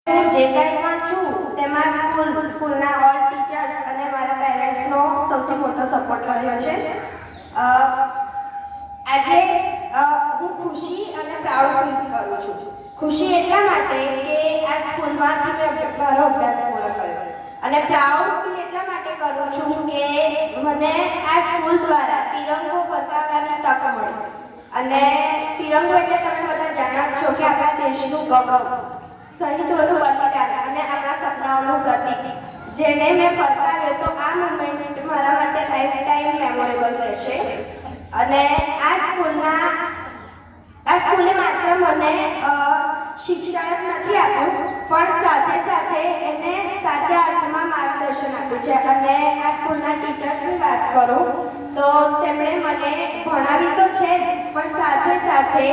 હું જે કંઈમાં છું તેમાં સ્કૂલના ઓલ ટીચર્સ અને મારા પેરેન્ટ્સનો સૌથી મોટો સપોર્ટ રહ્યો છે. આજે હું ખુશી અને પ્રાઉડ ફીલ કરું છું. ખુશી એટલા માટે કે આ સ્કૂલમાંથી મેં મારો અભ્યાસ પૂરો કર્યો અને પ્રાઉડ ફીલ એટલા માટે કરું છું કે મને આ સ્કૂલ દ્વારા તિરંગો ફરકાવવાની તક મળી. અને તિરંગો એટલે તમે બધા જાણો છો કે આપણા દેશનું ગૌરવ, શહીદોનું બલિદાન અને આપણા સપનાઓનું પ્રતીક, જેને મેં ફરકાવ્યો તો આ મોમેન્ટ મારા માટે લાઈફ ટાઈમ મેમોરેબલ રહેશે. અને આ સ્કૂલે માત્ર મને શિક્ષણ જ નથી આપ્યું, પણ સાથે સાથે એને સાચા અર્થમાં માર્ગદર્શન આપ્યું છે. અને આ સ્કૂલના ટીચર્સની વાત કરું તો તેમણે મને ભણાવી તો છે જ, પણ સાથે સાથે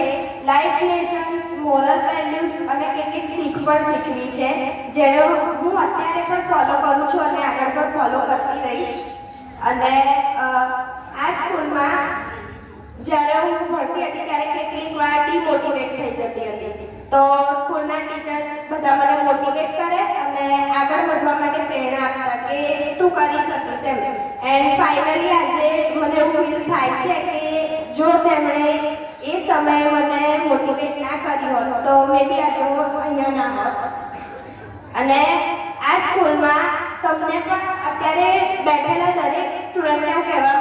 લાઈફ લેસન્સ, મોરલ વેલ્યુઝ અને કેટલીક શીખ પણ શીખવી છે, જેનો હું અત્યારે પણ ફોલો કરું છું અને આગળ પણ ફોલો કરતી રહીશ. અને આ સ્કૂલમાં જ્યારે હું ભણતી હતી ત્યારે કેટલીક વાર ડિમોટિવેટ થઈ જતી હતી, તો સ્કૂલના ટીચર્સ બધા મને મોટિવેટ કરે અને આગળ વધવા માટે પ્રેરણા આપતા કે તું કરી શકીશ એમ. એન્ડ ફાઇનલી આજે મને એવું ફીલ થાય છે કે જો તેમણે એ સમયે મને મોટિવેટ ના કરી હોત તો મે બી આજે હું અહીંયા ના હોત. અને આ સ્કૂલમાં તમને પણ અત્યારે બેઠેલા દરેક સ્ટુડન્ટને હું કહેવા